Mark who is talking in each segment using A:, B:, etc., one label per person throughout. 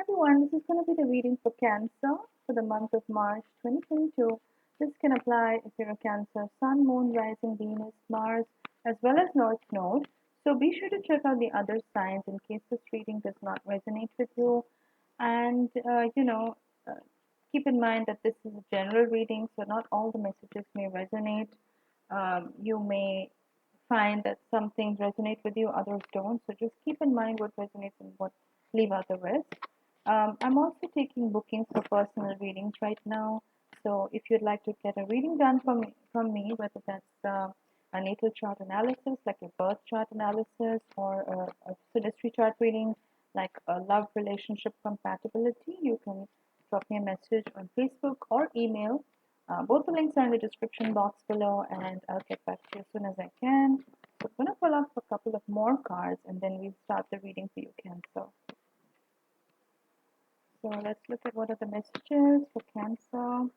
A: Everyone, this is going to be the reading for Cancer for the month of March 2022. This can apply if you're a Cancer, Sun, Moon, Rising, Venus, Mars, as well as North Node. So be sure to check out the other signs in case this reading does not resonate with you. And, keep in mind that this is a general reading, so not all the messages may resonate. You may find that some things resonate with you, others don't. So just keep in mind what resonates and what leave out the rest. I'm also taking bookings for personal readings right now. So if you'd like to get a reading done from me, whether that's a natal chart analysis, like a birth chart analysis, or a synastry chart reading, like a love relationship compatibility, you can drop me a message on Facebook or email. Both the links are in the description box below, and I'll get back to you as soon as I can. So I'm going to pull up a couple of more cards, and then we'll start the reading for you, Cancer. So let's look at what are the messages for Cancer.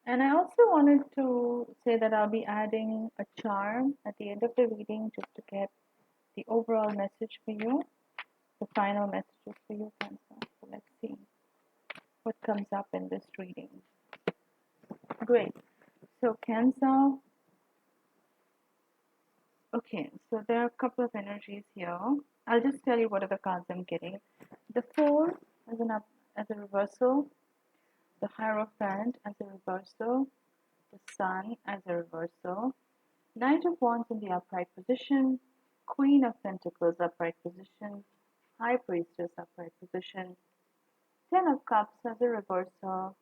A: And I also wanted to say that I'll be adding a charm at the end of the reading just to get the overall message for you, the final messages for you, Cancer. So let's see what comes up in this reading. Great. So Cancer. Okay, so there are a couple of energies here. I'll just tell you what are the cards I'm getting. The Fool as a reversal, the Hierophant as a reversal, the Sun as a reversal, Knight of Wands in the upright position, Queen of Pentacles upright position, High Priestess upright position, Ten of Cups as a reversal,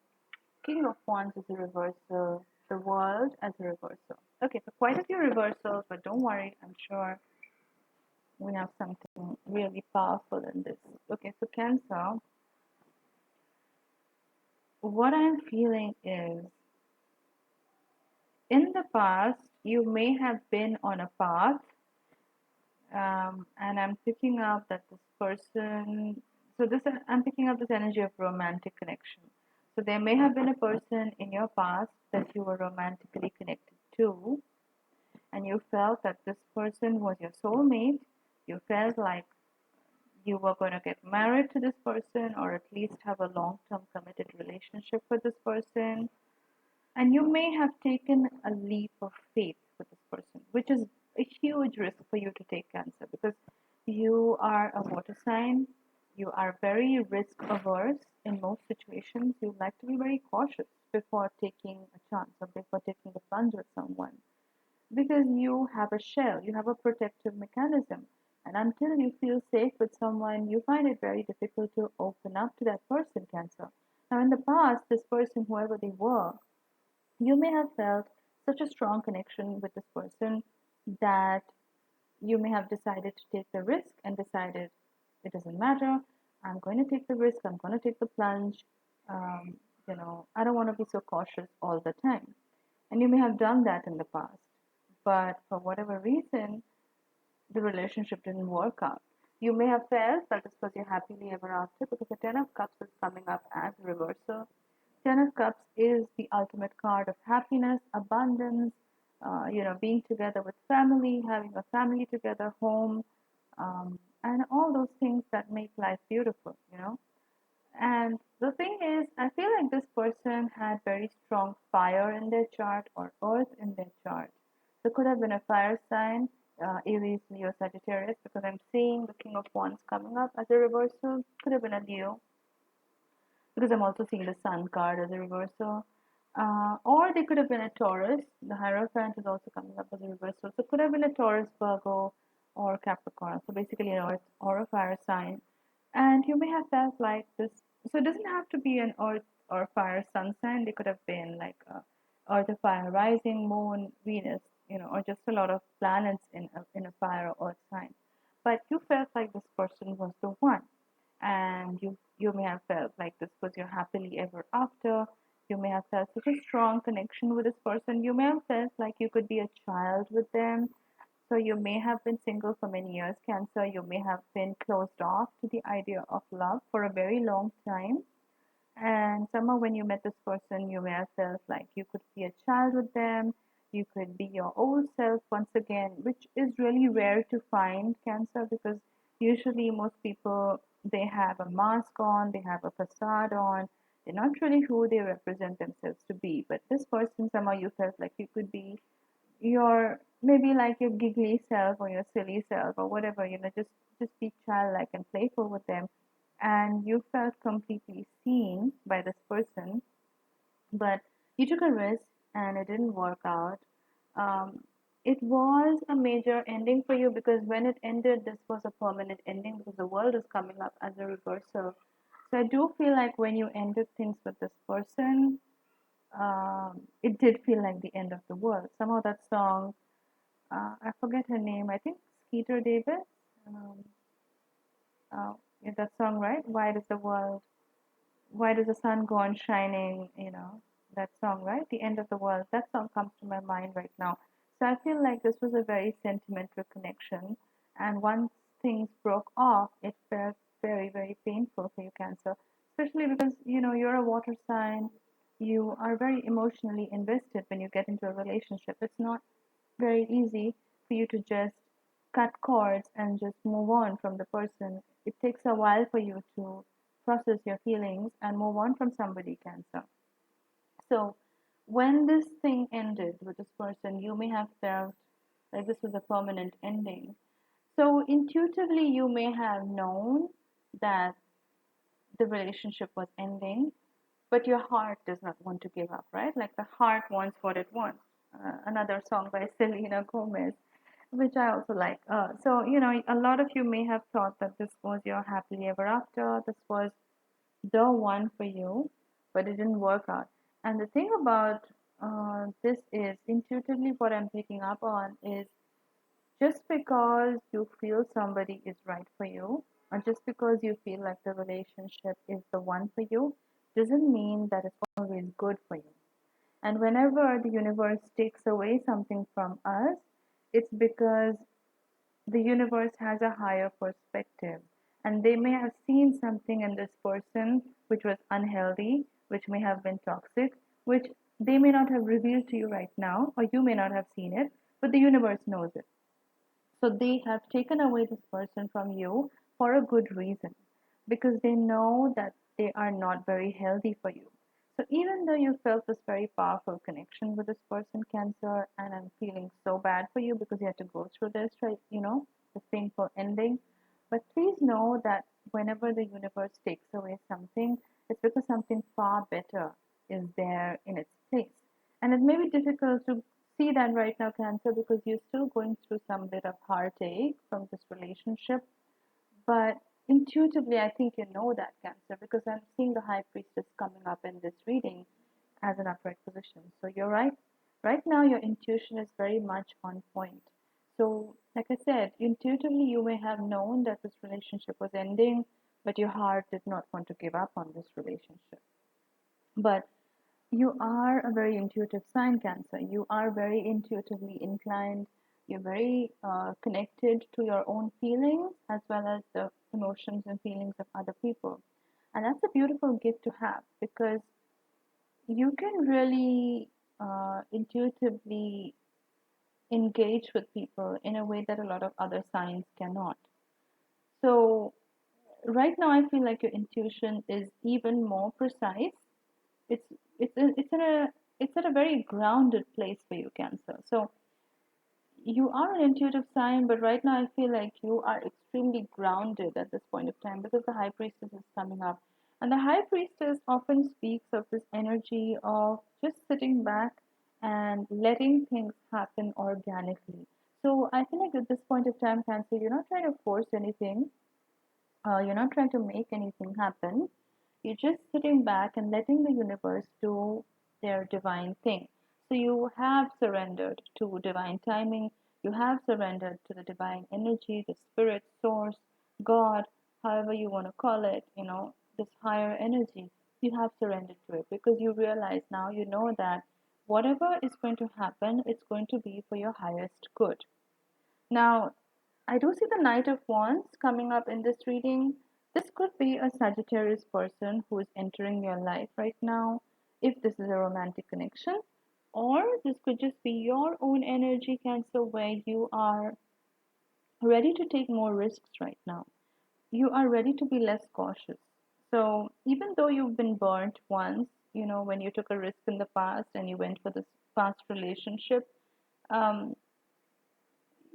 A: King of Wands as a reversal, the World as a reversal. Okay, so quite a few reversals, but don't worry, I'm sure we have something really powerful in this. Okay, so Cancer, what I'm feeling is in the past, you may have been on a path, and I'm picking up that this person, I'm picking up this energy of romantic connection. So there may have been a person in your past that you were romantically connected to, and you felt that this person was your soulmate. You felt like you were going to get married to this person or at least have a long term committed relationship with this person. And you may have taken a leap of faith with this person, which is a huge risk for you to take, Cancer, because you are a water sign. You are very risk averse in most situations. You like to be very cautious before taking a chance or before taking the plunge with someone because you have a shell, you have a protective mechanism. And until you feel safe with someone, you find it very difficult to open up to that person, Cancer. Now, in the past, this person, whoever they were, you may have felt such a strong connection with this person that you may have decided to take the risk and decided it doesn't matter. I'm going to take the risk. I'm going to take the plunge. Um, I don't want to be so cautious all the time. And you may have done that in the past, but for whatever reason, the relationship didn't work out. You may have felt that this was your happily ever after because the Ten of Cups is coming up as a reversal. Ten of Cups is the ultimate card of happiness, abundance, being together with family, having a family together, home, and all those things that make life beautiful. And the thing is, I feel like this person had very strong fire in their chart or earth in their chart. So could have been a fire sign, Aries, Leo, Sagittarius, because I'm seeing the King of Wands coming up as a reversal. Could have been a Leo, because I'm also seeing the Sun card as a reversal. Or they could have been a Taurus. The Hierophant is also coming up as a reversal. So could have been a Taurus, Virgo, or Capricorn. So basically an earth or a fire sign. And you may have felt like this. So it doesn't have to be an earth or fire sun sign. They could have been like earth or fire rising, moon, Venus, or just a lot of planets in a fire or earth sign. But you felt like this person was the one, and you may have felt like this was your happily ever after. You may have felt such a strong connection with this person. You may have felt like you could be a child with them. So you may have been single for many years, Cancer. You may have been closed off to the idea of love for a very long time. And somehow when you met this person, you may have felt like you could be a child with them. You could be your old self once again, which is really rare to find, Cancer, because usually most people They have a mask on, they have a facade on. They're not really who they represent themselves to be. But this person, somehow you felt like you could be your, maybe like your giggly self or your silly self or whatever, just be childlike and playful with them. And you felt completely seen by this person, but you took a risk and it didn't work out. Um, it was a major ending for you because when it ended, this was a permanent ending because the world is coming up as a reversal. So I do feel like when you ended things with this person, it did feel like the end of the world. Somehow that song, I forget her name, I think Skeeter Davis. Um, is that song right? Why does the sun go on shining? That song, right? The end of the world. That song comes to my mind right now. So I feel like this was a very sentimental connection. And once things broke off, it felt very, very painful for you, Cancer. Especially because, you're a water sign. You are very emotionally invested when you get into a relationship. It's not very easy for you to just cut cords and just move on from the person. It takes a while for you to process your feelings and move on from somebody, Cancer. So, when this thing ended with this person, you may have felt like this was a permanent ending. So, intuitively, you may have known that the relationship was ending, but your heart does not want to give up, right? Like the heart wants what it wants. Another song by Selena Gomez, which I also like. So, a lot of you may have thought that this was your happily ever after, this was the one for you, but it didn't work out. And the thing about this is intuitively what I'm picking up on is just because you feel somebody is right for you, or just because you feel like the relationship is the one for you, doesn't mean that it's always good for you. And whenever the universe takes away something from us, it's because the universe has a higher perspective. And they may have seen something in this person which was unhealthy, which may have been toxic, which they may not have revealed to you right now, or you may not have seen it, but the universe knows it. So they have taken away this person from you for a good reason because they know that they are not very healthy for you. So even though you felt this very powerful connection with this person, Cancer, and I'm feeling so bad for you because you had to go through this, right? The painful ending. But please know that whenever the universe takes away something, it's because something far better is there in its place. And it may be difficult to see that right now, Cancer, because you're still going through some bit of heartache from this relationship. But intuitively, I think you know that, Cancer, because I'm seeing the High Priestess coming up in this reading as an upright position. So you're right. Right now, your intuition is very much on point. So, like I said, intuitively, you may have known that this relationship was ending, but your heart did not want to give up on this relationship. But you are a very intuitive sign, Cancer. You are very intuitively inclined. You're very connected to your own feelings as well as the emotions and feelings of other people. And that's a beautiful gift to have because you can really intuitively engage with people in a way that a lot of other signs cannot. So, right now, I feel like your intuition is even more precise. It's it's at a very grounded place for you, Cancer. So you are an intuitive sign, but right now I feel like you are extremely grounded at this point of time because the High Priestess is coming up. And the High Priestess often speaks of this energy of just sitting back and letting things happen organically. So I feel like at this point of time, Cancer, you're not trying to force anything, you're not trying to make anything happen. You're just sitting back and letting the universe do their divine thing. So you have surrendered to divine timing. You have surrendered to the divine energy, the spirit source, God, however you want to call it, this higher energy. You have surrendered to it because you realize now, you know that whatever is going to happen, it's going to be for your highest good. Now, I do see the Knight of Wands coming up in this reading. This could be a Sagittarius person who is entering your life right now, if this is a romantic connection, or this could just be your own energy, Cancer, where you are ready to take more risks right now. you are ready to be less cautious. So even though you've been burnt once, when you took a risk in the past and you went for this past relationship, um,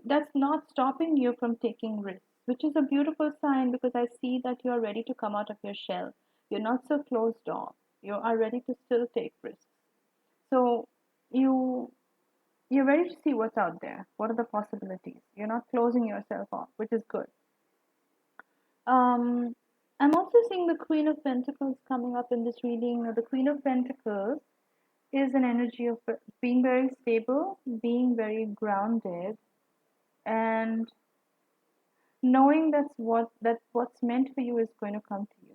A: that's not stopping you from taking risks, which is a beautiful sign because I see that you are ready to come out of your shell. You're not so closed off. You are ready to still take risks. So you you're ready to see what's out there. What are the possibilities? You're not closing yourself off, which is good. Um, I'm also seeing the Queen of Pentacles coming up in this reading. Now, the Queen of Pentacles is an energy of being very stable, being very grounded, and knowing what's meant for you is going to come to you.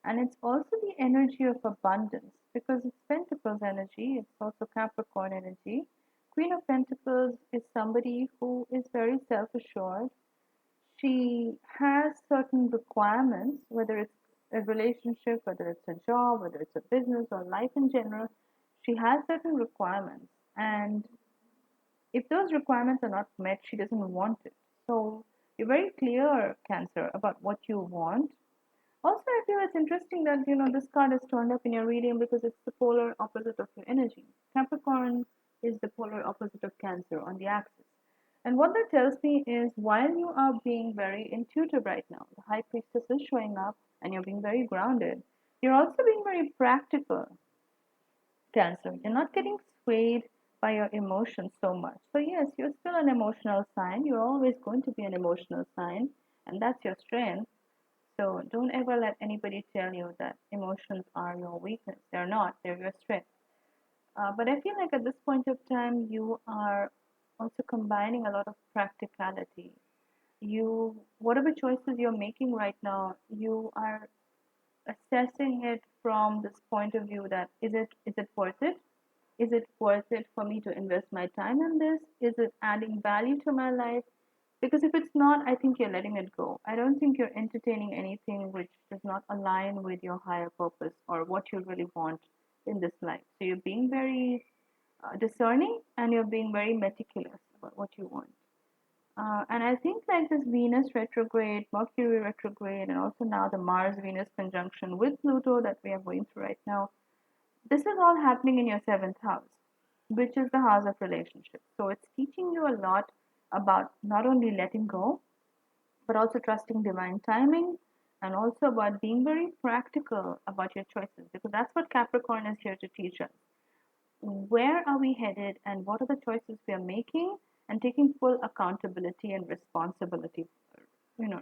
A: And it's also the energy of abundance because it's Pentacles energy, it's also Capricorn energy. Queen of Pentacles is somebody who is very self assured. She has certain requirements, whether it's a relationship, whether it's a job, whether it's a business or life in general. She has certain requirements. And if those requirements are not met, she doesn't want it. So you're very clear, Cancer, about what you want. Also, I feel it's interesting that this card is turned up in your reading because it's the polar opposite of your energy. Capricorn is the polar opposite of Cancer on the axis. And what that tells me is while you are being very intuitive right now, the High Priestess is showing up and you're being very grounded, you're also being very practical, Cancer. You're not getting swayed by your emotions so much. So, yes, you're still an emotional sign. You're always going to be an emotional sign, and that's your strength. So, don't ever let anybody tell you that emotions are your weakness. They're not, they're your strength. But I feel like at this point of time, you are also combining a lot of practicality. Whatever choices you're making right now, you are assessing it from this point of view that is it worth it? Is it worth it for me to invest my time in this? Is it adding value to my life? Because if it's not, I think you're letting it go. I don't think you're entertaining anything which does not align with your higher purpose or what you really want in this life. So you're being very discerning and you're being very meticulous about what you want. And I think like this Venus retrograde, Mercury retrograde, and also now the Mars Venus conjunction with Pluto that we are going through right now, this is all happening in your seventh house, which is the house of relationships. So it's teaching you a lot about not only letting go, but also trusting divine timing and also about being very practical about your choices because that's what Capricorn is here to teach us. Where are we headed and what are the choices we are making and taking full accountability and responsibility, you know,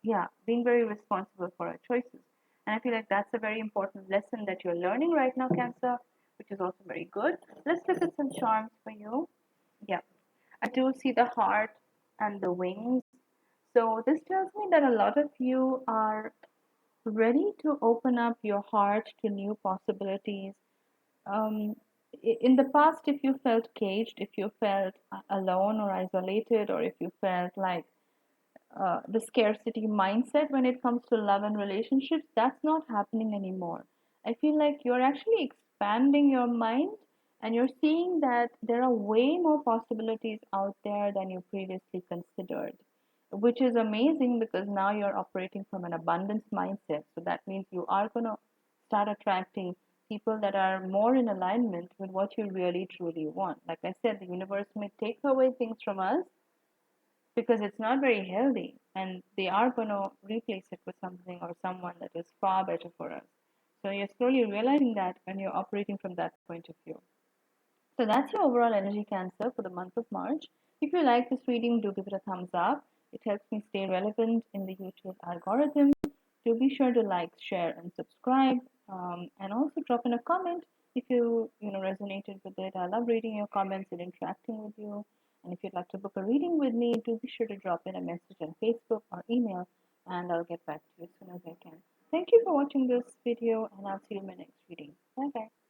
A: yeah, being very responsible for our choices. And I feel like that's a very important lesson that you're learning right now, Cancer, which is also very good. Let's look at some charms for you. Yeah, I do see the heart and the wings. So this tells me that a lot of you are ready to open up your heart to new possibilities. Um, in the past, if you felt caged, if you felt alone or isolated, or if you felt like the scarcity mindset when it comes to love and relationships, that's not happening anymore. I feel like you're actually expanding your mind and you're seeing that there are way more possibilities out there than you previously considered, which is amazing because now you're operating from an abundance mindset. So that means you are going to start attracting people that are more in alignment with what you really truly want. Like I said, the universe may take away things from us because it's not very healthy and they are going to replace it with something or someone that is far better for us. So you're slowly realizing that and you're operating from that point of view. So that's your overall energy, Cancer, for the month of March. If you like this reading, do give it a thumbs up. It helps me stay relevant in the YouTube algorithm. Do be sure to like, share, and subscribe, and also drop in a comment if you resonated with it. I love reading your comments and interacting with you. And if you'd like to book a reading with me, do be sure to drop in a message on Facebook or email, and I'll get back to you as soon as I can. Thank you for watching this video, and I'll see you in my next reading. Bye bye.